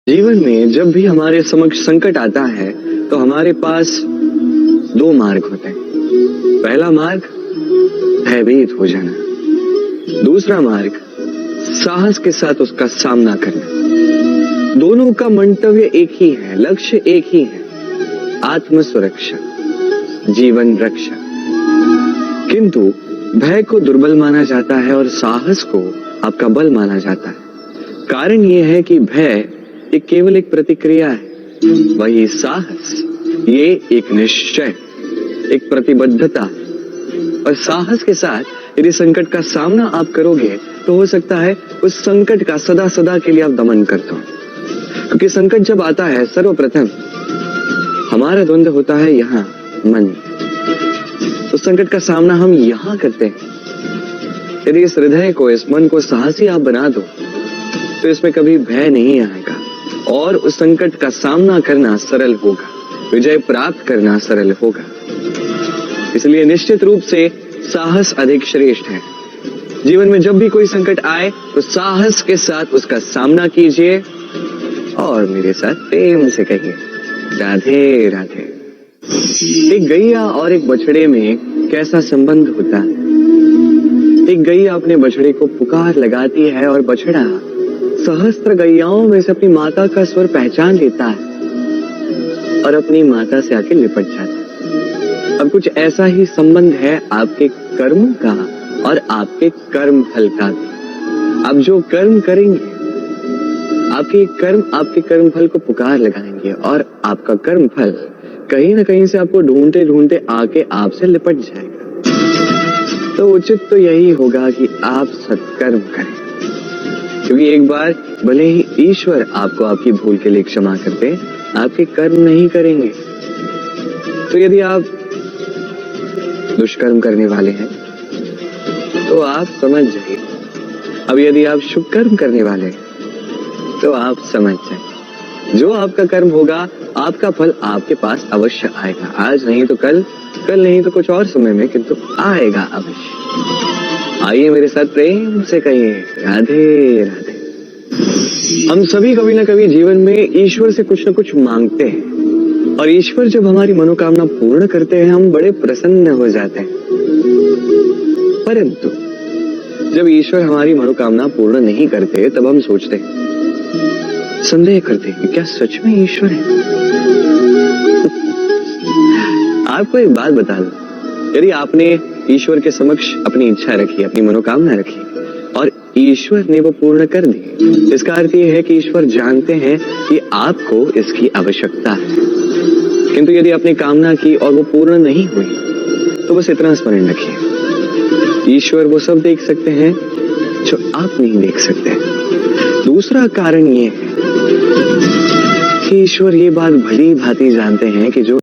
जीवन में जब भी हमारे समक्ष संकट आता है तो हमारे पास दो मार्ग होते हैं। पहला मार्ग भयभीत हो जाना, दूसरा मार्ग साहस के साथ उसका सामना करना। दोनों का मंतव्य एक ही है, लक्ष्य एक ही है, आत्म सुरक्षा, जीवन रक्षा। किंतु भय को दुर्बल माना जाता है और साहस को आपका बल माना जाता है। कारण यह है कि भय ये केवल एक प्रतिक्रिया है, वही साहस ये एक निश्चय, एक प्रतिबद्धता। और साहस के साथ यदि संकट का सामना आप करोगे तो हो सकता है उस संकट का सदा सदा के लिए आप दमन कर दो। क्योंकि संकट जब आता है सर्वप्रथम हमारा द्वंद्व होता है यहाँ मन। उस संकट का सामना हम यहाँ करते हैं। यदि इस हृदय को, इस मन को साहसी आप बना दो तो इसमें कभी भय नहीं आएगा और उस संकट का सामना करना सरल होगा, विजय प्राप्त करना सरल होगा। इसलिए निश्चित रूप से साहस अधिक श्रेष्ठ है। जीवन में जब भी कोई संकट आए तो साहस के साथ उसका सामना कीजिए और मेरे साथ प्रेम से कहिए राधे राधे। एक गैया और एक बछड़े में कैसा संबंध होता है। एक गैया अपने बछड़े को पुकार लगाती है और बछड़ा सहस्त्र गैयाओं में से अपनी माता का स्वर पहचान लेता है और अपनी माता से आके लिपट जाता है। अब कुछ ऐसा ही संबंध है आपके कर्म का और आपके कर्म फल का। आप जो कर्म करेंगे, आपके कर्म फल को पुकार लगाएंगे और आपका कर्म फल कहीं ना कहीं से आपको ढूंढते ढूंढते आके आपसे लिपट जाएगा। तो उचित तो यही होगा कि आप सत्कर्म करें, क्योंकि एक बार भले ही ईश्वर आपको आपकी भूल के लिए क्षमा करते, आपके कर्म नहीं करेंगे। तो यदि आप दुष्कर्म करने वाले हैं तो आप समझ जाइए। अब यदि आप शुभ कर्म करने वाले हैं तो आप समझ जाइए, जो आपका कर्म होगा आपका फल आपके पास अवश्य आएगा। आज नहीं तो कल, कल नहीं तो कुछ और समय में, किंतु आएगा अवश्य। आइए मेरे साथ प्रेम से कहिए राधे राधे। हम सभी कभी ना कभी जीवन में ईश्वर से कुछ ना कुछ मांगते हैं और ईश्वर जब हमारी मनोकामना पूर्ण करते हैं हम बड़े प्रसन्न हो जाते हैं। परंतु जब ईश्वर हमारी मनोकामना पूर्ण नहीं करते तब हम सोचते हैं, संदेह करते हैं, क्या सच में ईश्वर है? आपको एक बात बता दूं, यदि आपने ईश्वर के समक्ष अपनी इच्छा रखी, अपनी मनोकामना रखी और ईश्वर ने वो पूर्ण कर दी, इसका अर्थ ये है कि ईश्वर जानते हैं कि आपको इसकी आवश्यकता है। किंतु यदि आपने कामना की और वो पूर्ण नहीं हुई तो बस इतना स्मरण रखिए, ईश्वर वो सब देख सकते हैं जो आप नहीं देख सकते। दूसरा कारण ये है कि ईश्वर ये बात भली भांति जानते हैं कि जो